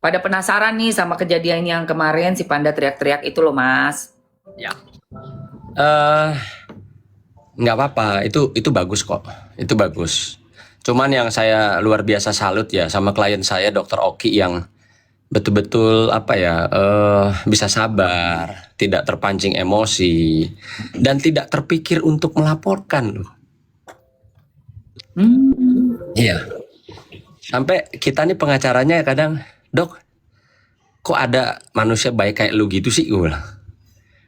Pada penasaran nih sama kejadian yang kemarin si Panda teriak-teriak itu loh, Mas. Ya. Eh, nggak apa-apa, itu bagus kok. Itu bagus. Cuman yang saya luar biasa salut ya sama klien saya Dokter Oki yang betul-betul apa ya bisa sabar, tidak terpancing emosi, dan tidak terpikir untuk melaporkan loh. Iya. Sampai kita nih pengacaranya kadang, Dok, kok ada manusia baik kayak lu gitu sih gue bilang.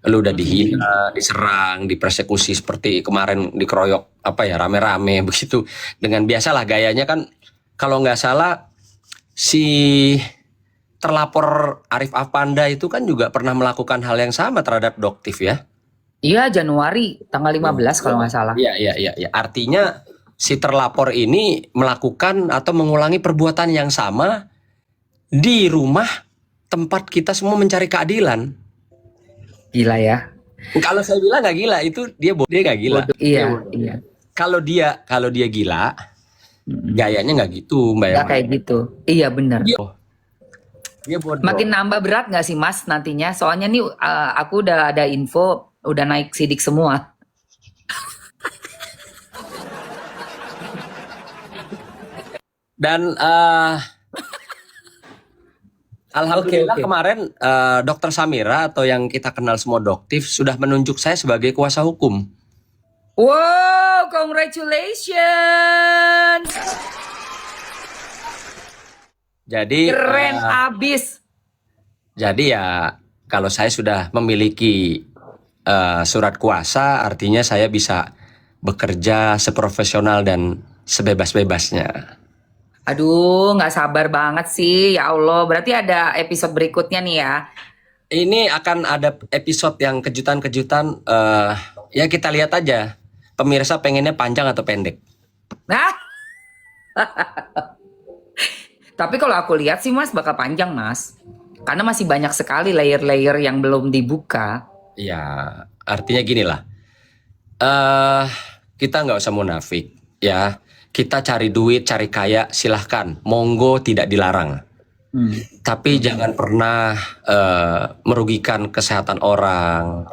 Lu udah dihina, diserang, dipersekusi seperti kemarin dikeroyok apa ya rame-rame begitu. Dengan biasalah gayanya kan kalau nggak salah si terlapor Arif Afanda itu kan juga pernah melakukan hal yang sama terhadap Doktif ya. Iya, Januari tanggal 15 kalau nggak salah. Iya. Artinya si terlapor ini melakukan atau mengulangi perbuatan yang sama di rumah tempat kita semua mencari keadilan. Gila ya. Kalau saya bilang nggak gila, itu dia nggak gila. Bodoh. Iya, iya. Kalau dia gila, gayanya nggak gitu, Mbak Nggak Emma. kayak gitu. Iya bener. Dia bodoh. Makin nambah berat nggak sih, Mas, nantinya? Soalnya nih aku udah ada info, udah naik sidik semua. Dan alhamdulillah Oke. kemarin Dokter Samira atau yang kita kenal semua Doktif sudah menunjuk saya sebagai kuasa hukum. Wow, congratulations. Jadi Keren abis. Jadi ya kalau saya sudah memiliki surat kuasa, artinya saya bisa bekerja seprofesional dan sebebas-bebasnya. Aduh, nggak sabar banget sih. Ya Allah, berarti ada episode berikutnya nih ya. Ini akan ada episode yang kejutan-kejutan. Ya kita lihat aja. Pemirsa pengennya panjang atau pendek. Nah, tapi kalau aku lihat sih Mas bakal panjang Mas. Karena masih banyak sekali layer-layer yang belum dibuka. Ya artinya gini lah. Kita nggak usah munafik ya. Kita cari duit, cari kaya, silahkan. Monggo tidak dilarang. Tapi jangan pernah merugikan kesehatan orang,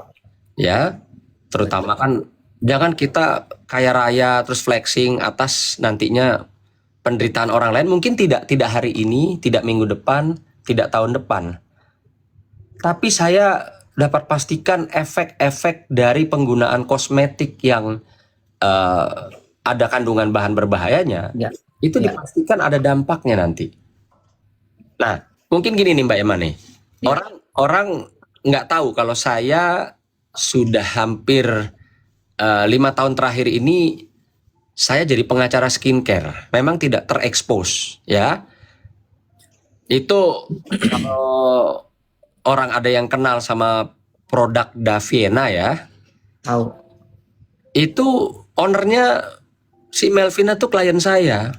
ya. Terutama kan jangan kita kaya raya terus flexing atas nantinya penderitaan orang lain. Mungkin tidak hari ini, tidak minggu depan, tidak tahun depan. Tapi saya dapat pastikan efek-efek dari penggunaan kosmetik yang ada kandungan bahan berbahayanya, Ya. itu dipastikan ada dampaknya nanti. Nah, mungkin gini nih Mbak Emma nih, orang nggak tahu kalau saya sudah hampir 5 tahun terakhir ini saya jadi pengacara skincare, memang tidak terekspos ya. Itu kalau orang ada yang kenal sama produk Daviena ya, Tahu. itu ownernya si Melvina tuh klien saya.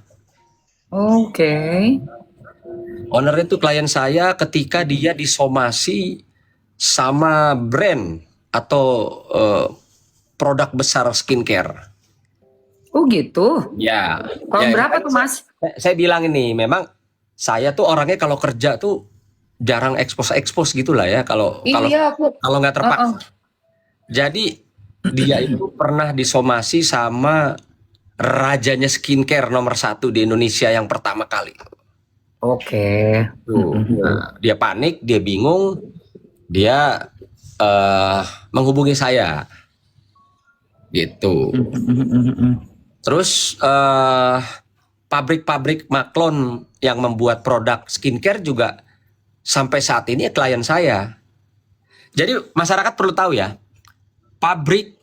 Oke. Owner itu klien saya ketika dia disomasi sama brand atau produk besar skincare. Oh gitu. Ya. Tahun Ya, berapa tuh Mas? saya bilang ini memang saya tuh orangnya kalau kerja tuh jarang expose gitulah ya kalau Iya aku. kalau nggak terpaksa. Jadi dia itu pernah disomasi sama rajanya skincare nomor 1 di Indonesia yang pertama kali. Oke. Nah, dia panik, dia bingung, dia menghubungi saya, gitu. Terus pabrik-pabrik maklon yang membuat produk skincare juga sampai saat ini klien saya. Jadi masyarakat perlu tahu ya, pabrik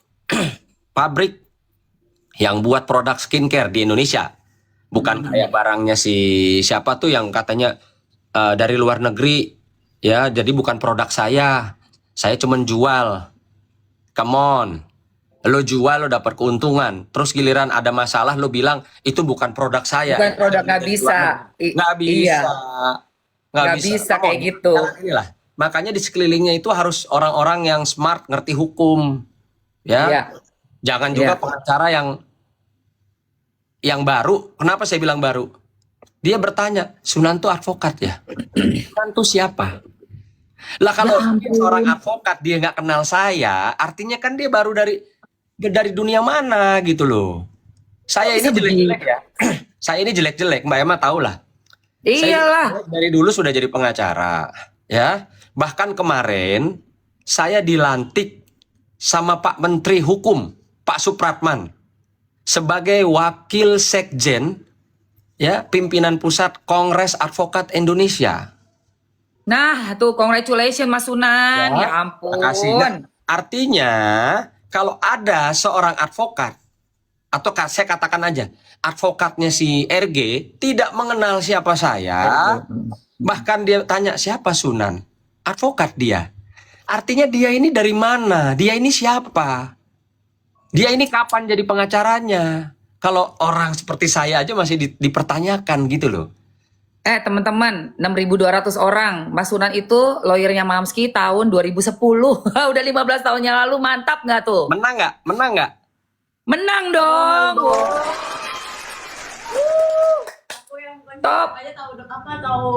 yang buat produk skincare di Indonesia bukan kayak barangnya si siapa tuh yang katanya dari luar negeri ya, jadi bukan produk saya cuma jual. Come on, lo jual lo dapat keuntungan, terus giliran ada masalah lo bilang itu bukan produk saya. Bukan produk, nggak bisa. Nggak bisa. Iya. Nggak bisa kayak gitu. Inilah. Makanya di sekelilingnya itu harus orang-orang yang smart, ngerti hukum, ya. Iya. Jangan juga Iya. pengacara yang baru. Kenapa saya bilang baru? Dia bertanya, Sunan tuh advokat ya? Sunan tuh siapa? Lah Ya kalau dia ampun. seorang advokat dia nggak kenal saya, artinya kan dia baru dari dunia mana gitu loh. Kok Saya bisa ini jelek-jelek begitu? ya. Saya ini jelek-jelek, Mbak Emma tahu lah. Saya Iyalah. dari dulu sudah jadi pengacara, ya. Bahkan kemarin saya dilantik sama Pak Menteri Hukum, Pak Supratman, sebagai wakil sekjen, ya, pimpinan pusat Kongres Advokat Indonesia. Nah, tuh congratulations Mas Sunan. Ya Ya, makasih. Nah, ampun. artinya kalau ada seorang advokat atau saya katakan aja advokatnya si RG tidak mengenal siapa saya, bahkan dia tanya siapa Sunan, advokat dia. Artinya dia ini dari mana? Dia ini siapa? Dia ini kapan jadi pengacaranya? Kalau orang seperti saya aja masih dipertanyakan gitu loh. Teman-teman, 6.200 orang. Mas Sunan itu lawyernya Mamski tahun 2010. Udah 15 tahun yang lalu, mantap nggak tuh? Menang nggak? Menang nggak? Menang dong. Top.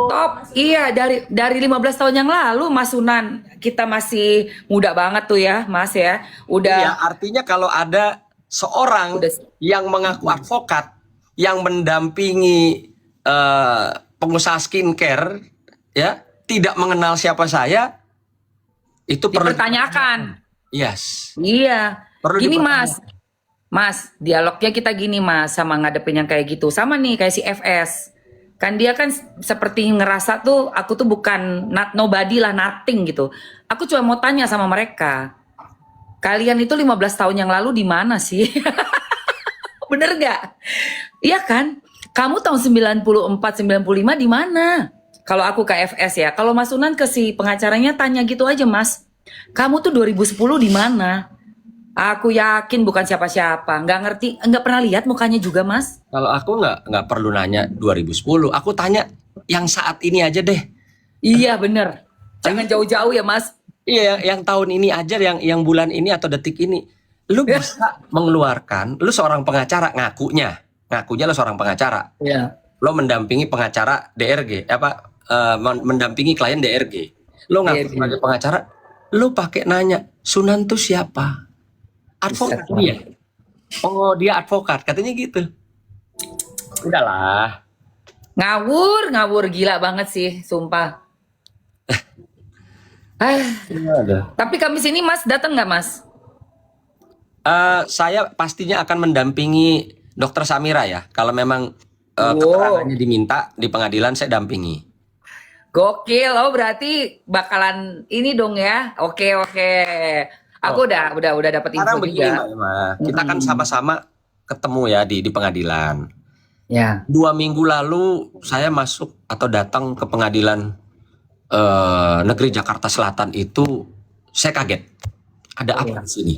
Top. Iya, dari 15 tahun yang lalu Mas Sunan. Kita masih muda banget tuh ya, Mas ya. Iya, Udah artinya kalau ada seorang udah yang mengaku advokat, yang mendampingi pengusaha skincare, ya, tidak mengenal siapa saya, itu perlu dipertanyakan. Yes, Iya. perlu Gini dipertanyakan. Mas, dialognya kita gini Mas, sama ngadepin yang kayak gitu. Sama nih kayak si FS. Kan dia kan seperti ngerasa tuh aku tuh bukan nobody lah, nothing gitu. Aku cuma mau tanya sama mereka. Kalian itu 15 tahun yang lalu di mana sih? Bener gak? Iya kan? Kamu tahun 94, 95 di mana? Kalau aku ke FS ya. Kalau Mas Sunan ke si pengacaranya tanya gitu aja Mas. Kamu tuh 2010 di mana? Aku yakin bukan siapa-siapa. Nggak ngerti, nggak pernah lihat mukanya juga, Mas. Kalau aku nggak perlu nanya 2010, aku tanya yang saat ini aja deh. Iya, bener. Jangan jauh-jauh ya, Mas. Iya, yang tahun ini aja, yang bulan ini atau detik ini. Lu bisa mengeluarkan, lu seorang pengacara ngakunya lu seorang pengacara. Iya. Lo mendampingi pengacara DRG, mendampingi klien DRG. Lo ngaku Iya, sebagai pengacara, lo pakai nanya, Sunan tuh siapa? Advokat Buset, dia. Oh, dia advokat, katanya gitu. Udahlah. ngawur gila banget sih, sumpah. Tapi Kamis ini Mas datang nggak, Mas? Saya pastinya akan mendampingi Dokter Samira ya. Kalau memang keterangannya diminta di pengadilan, saya dampingi. Gokil, oh berarti bakalan ini dong ya. Oke. Aku udah dapat info Sekarang begini juga. Mbak Emma, kita kan sama-sama ketemu ya di pengadilan. Ya. 2 minggu lalu saya masuk atau datang ke pengadilan negeri Jakarta Selatan itu, saya kaget. Ada apa di sini?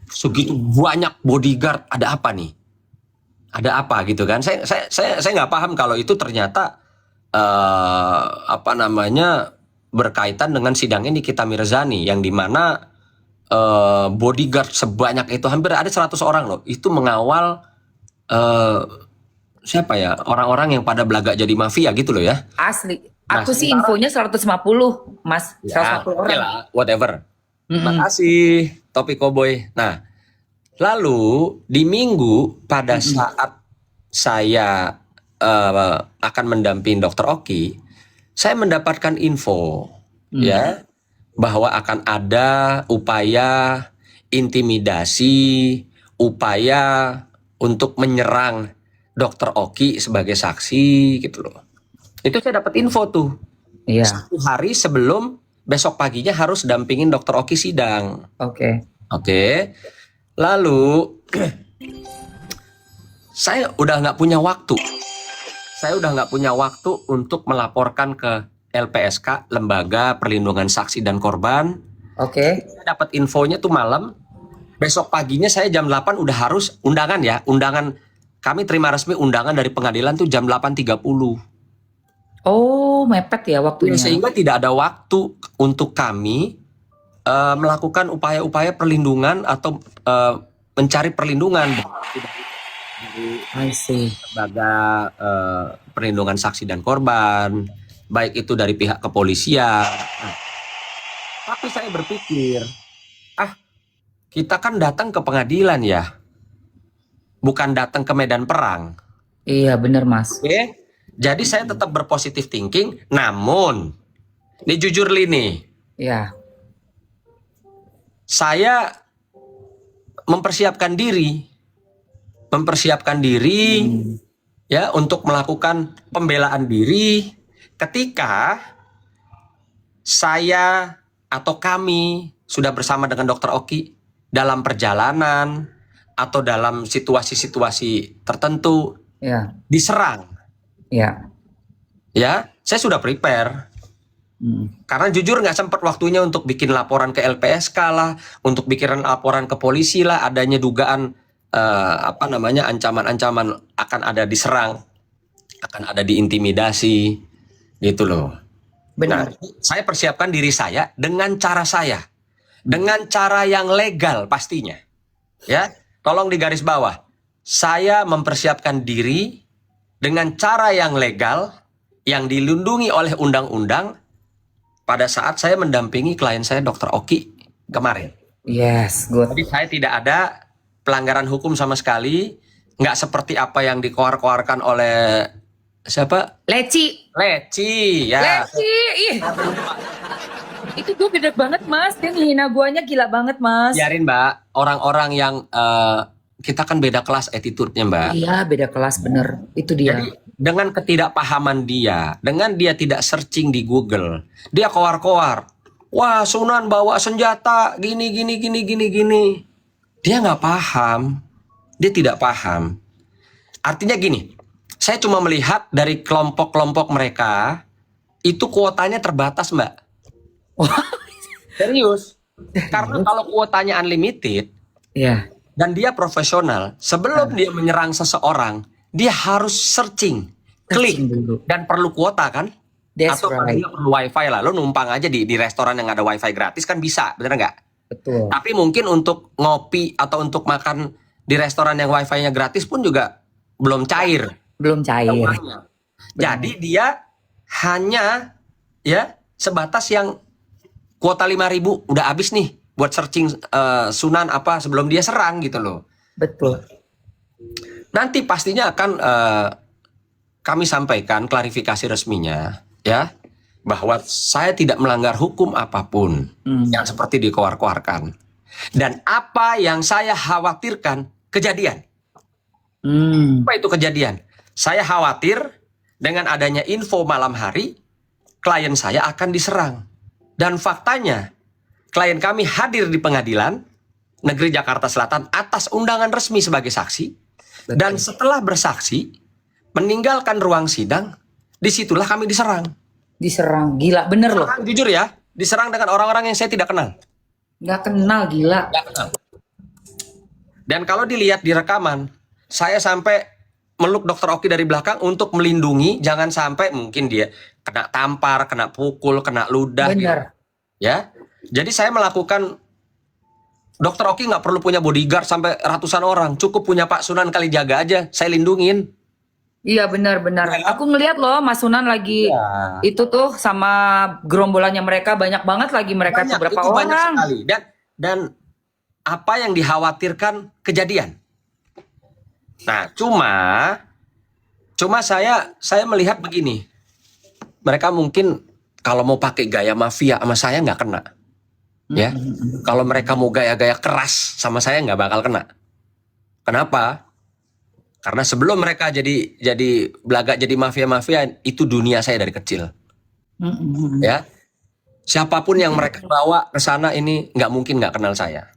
Segitu banyak bodyguard, ada apa nih? Ada apa gitu kan? Saya nggak paham kalau itu ternyata berkaitan dengan sidangnya Nikita Mirzani yang dimana bodyguard sebanyak itu, hampir ada 100 orang loh, itu mengawal siapa ya, orang-orang yang pada belagak jadi mafia gitu loh ya. Asli. Nah, Aku sih sementara- infonya 150, Mas. Ya, 150 oke orang. lah, whatever. Makasih, Topi Cowboy. Nah, lalu di minggu pada saat saya akan mendampingi Dokter Oki, saya mendapatkan info ya bahwa akan ada upaya intimidasi, upaya untuk menyerang Dokter Oki sebagai saksi gitu loh. Itu saya dapat info tuh. Iya. 1 hari sebelum besok paginya harus dampingin Dokter Oki sidang. Oke. Oke. Lalu saya udah nggak punya waktu. Saya udah nggak punya waktu untuk melaporkan ke LPSK, Lembaga Perlindungan Saksi dan Korban. Oke. Saya dapat infonya tuh malam. Besok paginya saya jam 8 udah harus undangan ya. Undangan, kami terima resmi undangan dari pengadilan tuh jam 8.30. Oh, mepet ya waktunya. Sehingga tidak ada waktu untuk kami melakukan upaya-upaya perlindungan atau mencari perlindungan. Jadi I see. lembaga perlindungan saksi dan korban, baik itu dari pihak kepolisian. Nah, tapi saya berpikir, kita kan datang ke pengadilan ya, bukan datang ke medan perang. Iya bener Mas. Oke? Jadi saya tetap berpositif thinking, namun, ini jujur nih, Iya. saya mempersiapkan diri ya untuk melakukan pembelaan diri ketika saya atau kami sudah bersama dengan Dokter Oki dalam perjalanan atau dalam situasi-situasi tertentu Iya. diserang. Iya. Ya, saya sudah prepare. Karena jujur nggak sempat waktunya untuk bikin laporan ke LPSK lah, untuk bikin laporan ke polisi lah, adanya dugaan ancaman-ancaman akan ada diserang, akan ada diintimidasi, gitu loh. Benar. Nah, saya persiapkan diri saya dengan cara yang legal pastinya. Ya, tolong digaris bawah. Saya mempersiapkan diri dengan cara yang legal, yang dilindungi oleh undang-undang pada saat saya mendampingi klien saya Dokter Oki kemarin. Yes, good. Jadi saya tidak ada pelanggaran hukum sama sekali, nggak seperti apa yang dikoar-koarkan oleh siapa? Leci. Ya. Leci. Ih. Itu gue gede banget Mas. Dia ngehina guanya gila banget Mas. Biarin Mbak, orang-orang yang kita kan beda kelas attitude-nya Mbak. Iya beda kelas bener. Itu dia. Jadi dengan ketidakpahaman dia, dengan dia tidak searching di Google, dia koar-koar. Wah, Sunan bawa senjata, gini. Dia nggak paham. Dia tidak paham. Artinya gini, saya cuma melihat dari kelompok-kelompok mereka, itu kuotanya terbatas, Mbak. Serius. Karena kalau kuotanya unlimited, Iya. dan dia profesional, sebelum dia menyerang seseorang, dia harus searching, klik, dulu. dan perlu kuota kan? That's Atau right. perlu wifi lah, lo numpang aja di restoran yang ada wifi gratis kan bisa, bener nggak? Betul. Tapi mungkin untuk ngopi atau untuk makan di restoran yang wifi-nya gratis pun juga belum cair. Belum cair. Uangnya. Jadi dia hanya ya sebatas yang kuota 5.000 udah habis nih buat searching Sunan apa sebelum dia serang gitu loh. Betul. Nanti pastinya akan kami sampaikan klarifikasi resminya ya bahwa saya tidak melanggar hukum apapun yang seperti dikoar-koarkan. Dan apa yang saya khawatirkan kejadian. Apa itu kejadian? Saya khawatir dengan adanya info malam hari klien saya akan diserang. Dan faktanya klien kami hadir di pengadilan negeri Jakarta Selatan atas undangan resmi sebagai saksi. Dan setelah bersaksi meninggalkan ruang sidang, disitulah kami diserang. Diserang, gila bener loh. Diserang, jujur ya, diserang dengan orang-orang yang saya tidak kenal. Nggak kenal, gila. Nggak kenal. Dan kalau dilihat di rekaman, saya sampai meluk Dokter Oki dari belakang untuk melindungi, jangan sampai mungkin dia kena tampar, kena pukul, kena ludah. Bener. Gitu. Ya, jadi saya melakukan. Dokter Oki nggak perlu punya bodyguard sampai ratusan orang, cukup punya Pak Sunan Kalijaga aja, saya lindungin. Iya benar-benar. Ya. Aku ngelihat loh Mas Sunan lagi Ya. itu tuh sama gerombolannya mereka banyak banget lagi mereka tuh berapa itu banyak orang. sekali. Dan apa yang dikhawatirkan kejadian. Nah, cuma saya melihat begini. Mereka mungkin kalau mau pakai gaya mafia sama saya nggak kena. Ya, kalau mereka mau gaya-gaya keras sama saya nggak bakal kena. Kenapa? Karena sebelum mereka jadi belaga jadi mafia itu dunia saya dari kecil. Ya, siapapun yang mereka bawa ke sana ini nggak mungkin nggak kenal saya.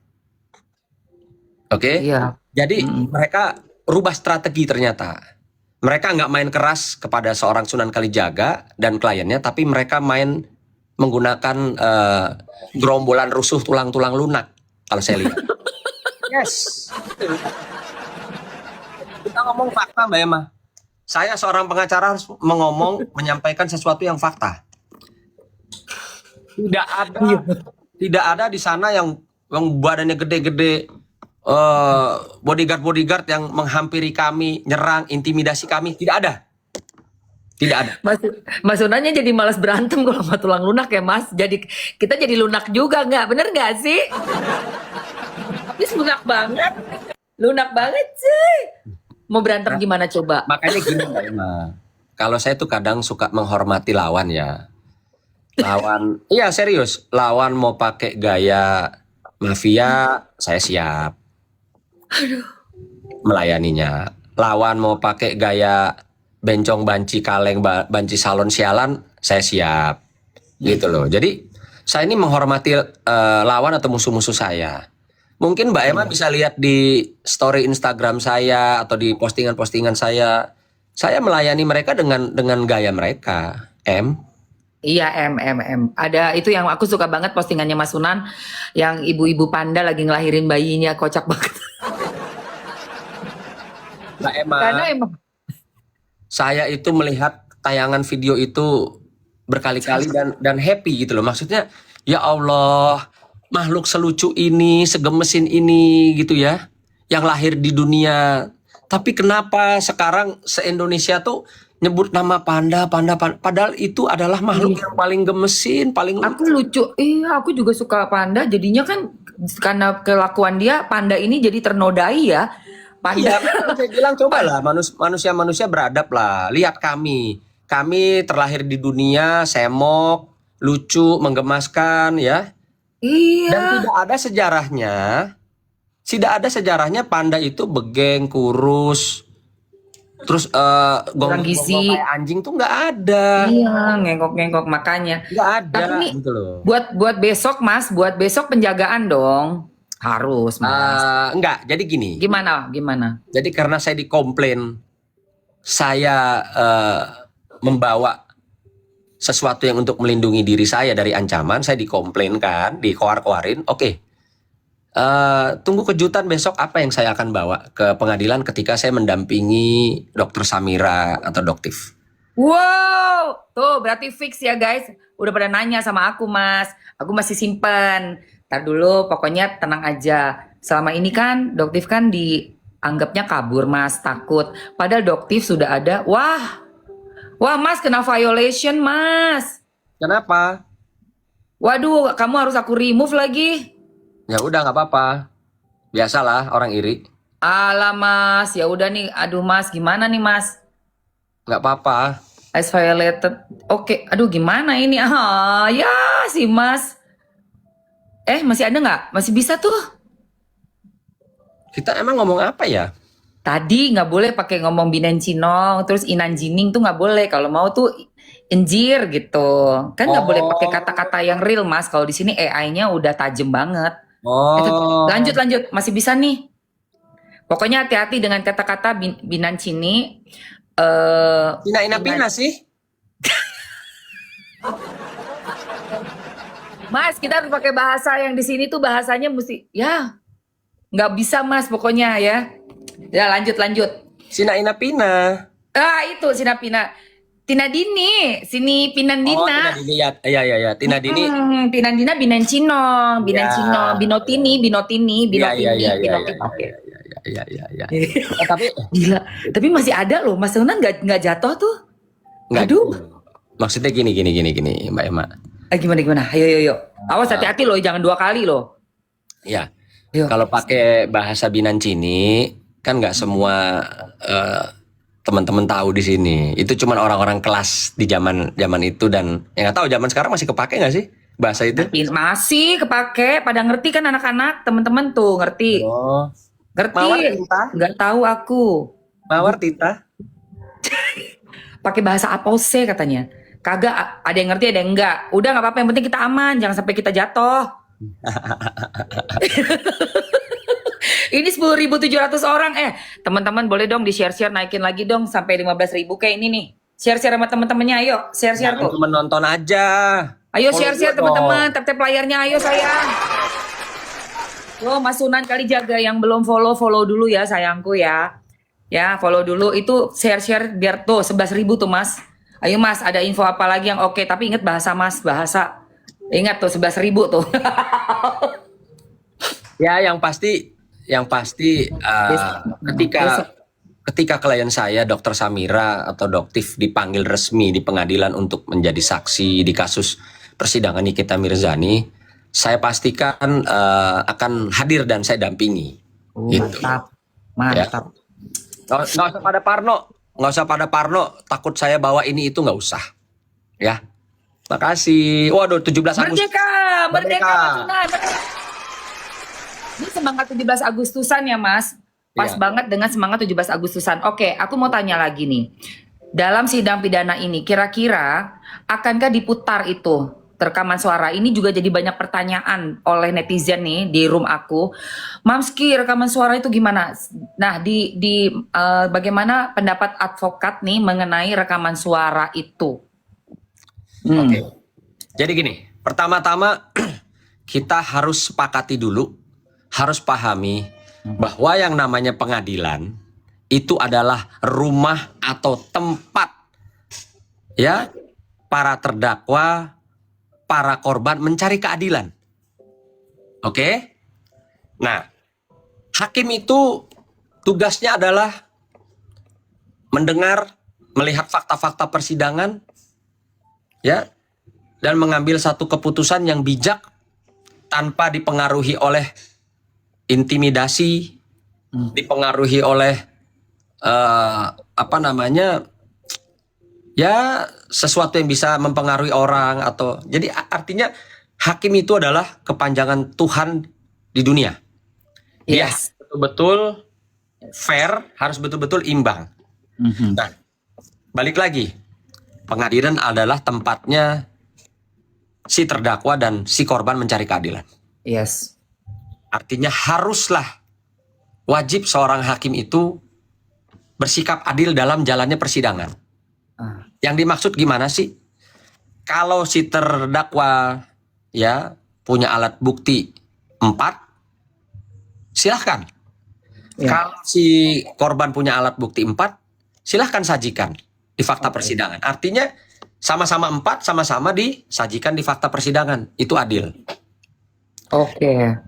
Oke? Iya. Jadi mereka rubah strategi ternyata. Mereka nggak main keras kepada seorang Sunan Kalijaga dan kliennya, tapi mereka main menggunakan gerombolan rusuh tulang-tulang lunak kalau saya lihat. Yes. Kita ngomong fakta Mbak Emma. Saya seorang pengacara harus menyampaikan sesuatu yang fakta. Tidak ada di sana yang badannya gede-gede, bodyguard yang menghampiri kami, nyerang, intimidasi kami, tidak ada. Tidak ada. Mas Sunannya jadi malas berantem kalau sama tulang lunak ya Mas. Jadi kita jadi lunak juga nggak? Bener nggak sih? Habis lunak banget. Lunak banget sih. Mau berantem gimana coba? Makanya gini Mbak Emma. Kalau saya tuh kadang suka menghormati lawan ya. Lawan, iya serius. Lawan mau pakai gaya mafia, saya siap melayaninya. Lawan mau pakai gaya bencong banci kaleng banci salon sialan, saya siap. Gitu loh. Jadi saya ini menghormati lawan atau musuh-musuh saya. Mungkin Mbak Emma bisa lihat di story Instagram saya atau di postingan-postingan saya. Saya melayani mereka dengan gaya mereka. Iya M. Ada itu yang aku suka banget postingannya Mas Sunan, yang ibu-ibu panda lagi ngelahirin bayinya, kocak banget. Mbak Emma, Karena emang saya itu melihat tayangan video itu berkali-kali dan happy gitu loh. Maksudnya, ya Allah, makhluk selucu ini, segemesin ini gitu ya, yang lahir di dunia. Tapi kenapa sekarang se-Indonesia tuh nyebut nama panda, padahal itu adalah makhluk yang paling gemesin, paling aku lucu. lucu. Iya, aku juga suka panda. Jadinya kan karena kelakuan dia, panda ini jadi ternodai ya. Iya, Panda. saya bilang cobalah manusia-manusia beradab lah. Lihat kami terlahir di dunia semok, lucu, menggemaskan ya. Dan Iya. tidak ada sejarahnya panda itu begeng, kurus, terus Kurang gonggong gizi. kayak anjing tuh nggak ada, Iya, ngengkok-ngengkok makanya. nggak ada Tapi nih gitu loh. buat besok Mas, buat besok penjagaan dong. Harus Mas. Enggak, jadi gini. Gimana? Jadi karena saya dikomplain, saya membawa sesuatu yang untuk melindungi diri saya dari ancaman, saya dikomplain kan, dikoar-koarin. Oke, tunggu kejutan besok apa yang saya akan bawa ke pengadilan ketika saya mendampingi Dokter Samira atau Doktif. Wow, tuh berarti fix ya guys. Udah pada nanya sama aku Mas. Aku masih simpen. Ntar dulu, pokoknya tenang aja. Selama ini kan Doktif kan dianggapnya kabur Mas, takut. Padahal Doktif sudah ada. Wah Mas kena violation Mas. Kenapa? Waduh, kamu harus aku remove lagi. Ya udah nggak apa-apa. Biasalah orang iri. Alah Mas, ya udah nih. Aduh Mas, gimana nih Mas? Nggak apa-apa. As violated. Oke, aduh gimana ini? Ya si Mas. Masih ada nggak? Masih bisa tuh. Kita emang ngomong apa ya? Tadi nggak boleh pakai ngomong Binan Cinong, terus Inan Jining tuh nggak boleh. Kalau mau tuh enjir gitu. Kan nggak boleh pakai kata-kata yang real Mas. Kalau di sini AI-nya udah tajem banget. Lanjut, masih bisa nih. Pokoknya hati-hati dengan kata-kata Binan Cini. Pina sih. Mas, kita harus pakai bahasa yang di sini tuh bahasanya mesti ya nggak bisa Mas pokoknya ya. Ya lanjut. Sina Ina Pina. Itu Sina Pina. Tina Dini, sini Pinandina. Tina Dini ya. Tina Dini. Pinandina Binan Cinong, Binotini. Iya. Oke. Iya. Tapi Gila, tapi masih ada loh, Mas Sunan nggak jatuh tuh. nggak. Aduh. Maksudnya gini Mbak Emma. Gimana? Ayo. Awas hati-hati loh, jangan 2 kali loh. Ya. Ayo. Kalau pakai bahasa Binan Cini kan nggak semua teman-teman tahu di sini. Itu cuma orang-orang kelas di zaman itu, dan yang nggak tahu zaman sekarang masih kepake nggak sih bahasa itu? Masih kepake, pada ngerti kan anak-anak, teman-teman tuh ngerti. Oh. Ngerti. Mawar tinta. Nggak tahu aku. Mawar Tita. Pakai bahasa Apose katanya. Kagak, ada yang ngerti, ada yang enggak. Udah nggak apa-apa, yang penting kita aman, jangan sampai kita jatuh. Ini 10.700 orang. Teman-teman boleh dong di-share naikin lagi dong sampai 15.000 kayak ini nih. Share sama teman-temannya, ayo. Share Jangan tuh. cuma nonton aja. Ayo Follow share gua teman-teman, dong. tap layarnya, ayo sayang. Lo Mas Sunan kali jaga, yang belum follow dulu ya sayangku ya. Ya, follow dulu, itu share biar tuh 11.000 tuh Mas. Ayo Mas, ada info apa lagi yang oke, tapi ingat bahasa Mas, bahasa. Ingat tuh 11.000 tuh. Ya, yang pasti yang pasti ketika Besok. ketika klien saya Dokter Samira atau Doktif dipanggil resmi di pengadilan untuk menjadi saksi di kasus persidangan Nikita Mirzani, saya pastikan akan hadir dan saya dampingi. Gitu. Mantap. Ya. Mantap. Nggak usah pada Parno, nggak usah pada Parno. Takut saya bawa ini itu nggak usah. Ya. Makasih. Waduh, 17 Agustus. Merdeka, merdeka, Merdeka. Mas Sunan. Ini semangat 17 Agustusan ya, Mas. Pas Iya. banget dengan semangat 17 Agustusan. Oke, aku mau tanya lagi nih. Dalam sidang pidana ini, kira-kira akankah diputar itu rekaman suara? Ini juga jadi banyak pertanyaan oleh netizen nih di room aku. Mamski, rekaman suara itu gimana? Nah, bagaimana pendapat advokat nih mengenai rekaman suara itu? Oke. Jadi gini, pertama-tama kita harus sepakati dulu, harus pahami bahwa yang namanya pengadilan itu adalah rumah atau tempat ya para terdakwa, para korban mencari keadilan. Oke? Nah, hakim itu tugasnya adalah mendengar, melihat fakta-fakta persidangan, ya, dan mengambil satu keputusan yang bijak tanpa dipengaruhi oleh intimidasi, dipengaruhi oleh ya sesuatu yang bisa mempengaruhi orang atau jadi artinya hakim itu adalah kepanjangan Tuhan di dunia. Dia Yes. betul-betul fair, harus betul-betul imbang. Nah, balik lagi, pengadilan adalah tempatnya si terdakwa dan si korban mencari keadilan. Yes. Artinya haruslah wajib seorang hakim itu bersikap adil dalam jalannya persidangan. Yang dimaksud gimana sih? Kalau si terdakwa ya punya alat bukti 4, silahkan. Ya. Kalau si korban punya alat bukti 4, silahkan sajikan di fakta persidangan. Artinya sama-sama 4, sama-sama disajikan di fakta persidangan. Itu adil. Oke.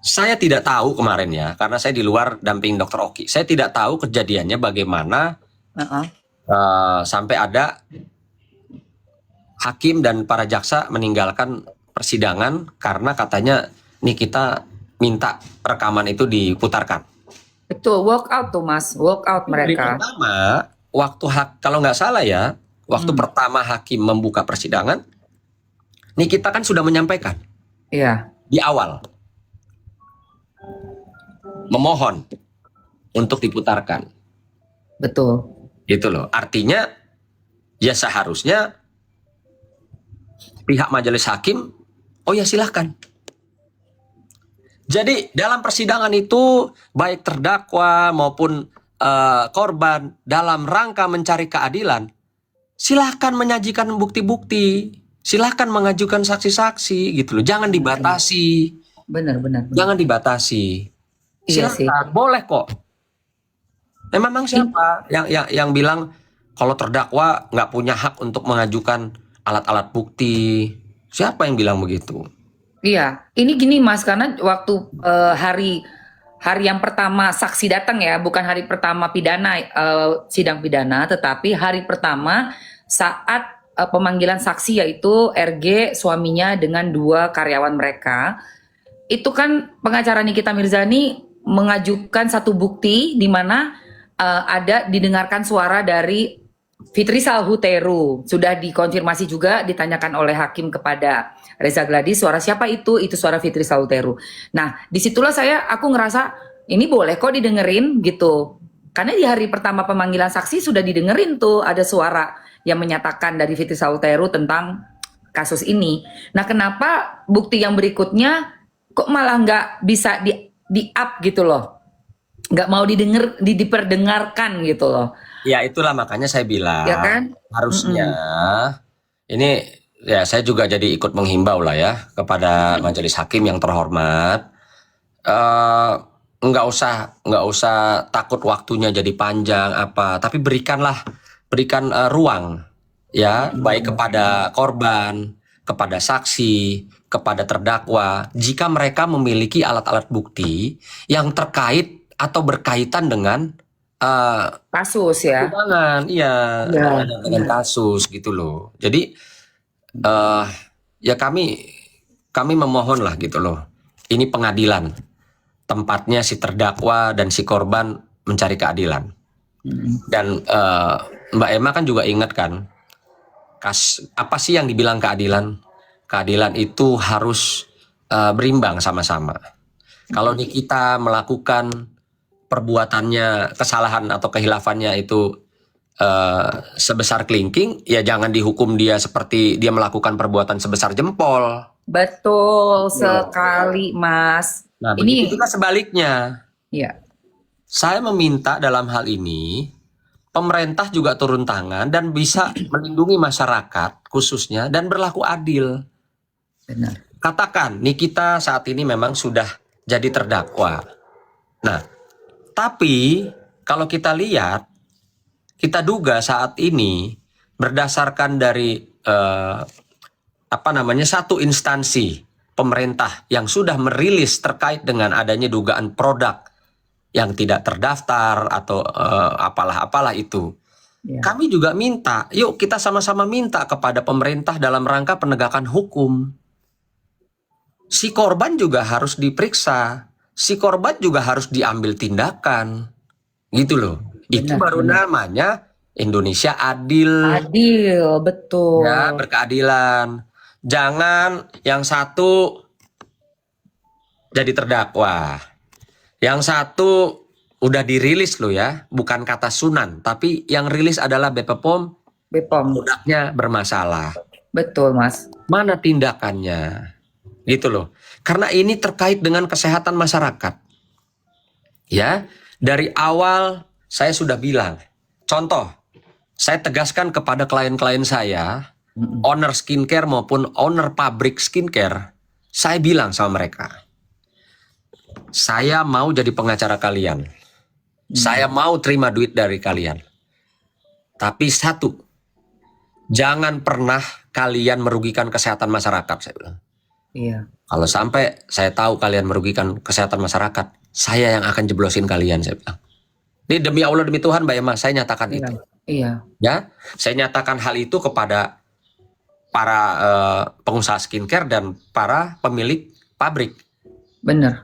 Saya tidak tahu kemarin ya, karena saya di luar damping Dokter Oki. Saya tidak tahu kejadiannya bagaimana sampai ada hakim dan para jaksa meninggalkan persidangan karena katanya nih kita minta rekaman itu diputarkan. Betul, walk out tuh Mas, walk out Dari mereka. pertama, waktu kalau nggak salah ya, waktu pertama hakim membuka persidangan, nih kita kan sudah menyampaikan Iya, di awal memohon untuk diputarkan. betul. Gitu loh. Artinya ya seharusnya pihak majelis hakim, oh ya silahkan. Jadi dalam persidangan itu baik terdakwa maupun korban dalam rangka mencari keadilan, silahkan menyajikan bukti-bukti, silahkan mengajukan saksi-saksi gitu loh. Jangan dibatasi, Benar. jangan dibatasi. Iya Silahkan, sih. boleh kok. Memang siapa yang bilang kalau terdakwa nggak punya hak untuk mengajukan alat-alat bukti? Siapa yang bilang begitu? Iya, ini gini Mas, karena waktu hari yang pertama saksi datang ya, bukan hari pertama pidana sidang pidana, tetapi hari pertama saat pemanggilan saksi yaitu RG suaminya dengan 2 karyawan mereka. Itu kan pengacara Nikita Mirzani mengajukan satu bukti di mana ada didengarkan suara dari Fitri Salhuteru. Sudah dikonfirmasi juga, ditanyakan oleh hakim kepada Reza Gladys, suara siapa itu? Itu suara Fitri Salhuteru. Nah, disitulah aku ngerasa ini boleh kok didengerin gitu. Karena di hari pertama pemanggilan saksi sudah didengerin tuh ada suara yang menyatakan dari Fitri Salhuteru tentang kasus ini. Nah, kenapa bukti yang berikutnya kok malah nggak bisa di-up gitu loh? Nggak mau diperdengarkan gitu loh. Ya itulah makanya saya bilang Ya kan? harusnya ini ya saya juga jadi ikut menghimbau lah ya kepada majelis hakim yang terhormat. Nggak usah takut waktunya jadi panjang apa, tapi berikan ruang ya baik kepada korban, kepada saksi, kepada terdakwa jika mereka memiliki alat-alat bukti yang terkait atau berkaitan dengan Kasus ya. persidangan, iya, Ya. dengan kasus gitu loh. Jadi ya kami memohon lah gitu loh. Ini pengadilan, tempatnya si terdakwa dan si korban mencari keadilan. Dan Mbak Emma kan juga ingat kan, apa sih yang dibilang keadilan? Keadilan itu harus berimbang sama-sama. Kalau Nikita melakukan perbuatannya, kesalahan atau kehilafannya itu sebesar kelingking, ya jangan dihukum dia seperti dia melakukan perbuatan sebesar jempol. Betul sekali, Mas. Nah, Ini begitu juga sebaliknya. ya, Saya meminta dalam hal ini pemerintah juga turun tangan dan bisa melindungi masyarakat khususnya dan berlaku adil. benar. Katakan Nikita saat ini memang sudah jadi terdakwa. Nah, tapi kalau kita lihat, kita duga saat ini berdasarkan dari satu instansi pemerintah yang sudah merilis terkait dengan adanya dugaan produk yang tidak terdaftar atau apalah itu. Ya. Kami juga minta, yuk kita sama-sama minta kepada pemerintah dalam rangka penegakan hukum. Si korban juga harus diperiksa, si korban juga harus diambil tindakan, gitu loh. Itu baru namanya Indonesia adil. Adil, betul. Ya, berkeadilan. Jangan yang satu jadi terdakwa, yang satu udah dirilis loh ya, bukan kata Sunan, tapi yang rilis adalah BP POM, Bepom. produknya bermasalah. Betul, Mas. Mana tindakannya? Gitu loh. Karena ini terkait dengan kesehatan masyarakat. Ya, dari awal saya sudah bilang. Contoh, saya tegaskan kepada klien-klien saya, owner skincare maupun owner pabrik skincare, saya bilang sama mereka, saya mau jadi pengacara kalian. Saya mau terima duit dari kalian. Tapi satu, jangan pernah kalian merugikan kesehatan masyarakat, saya bilang. Iya. Kalau sampai saya tahu kalian merugikan kesehatan masyarakat, saya yang akan jeblosin kalian, saya bilang. Ini demi Allah, demi Tuhan, Mbak Emma, saya nyatakan itu. Iya. Ya, saya nyatakan hal itu kepada para pengusaha skincare dan para pemilik pabrik. Benar.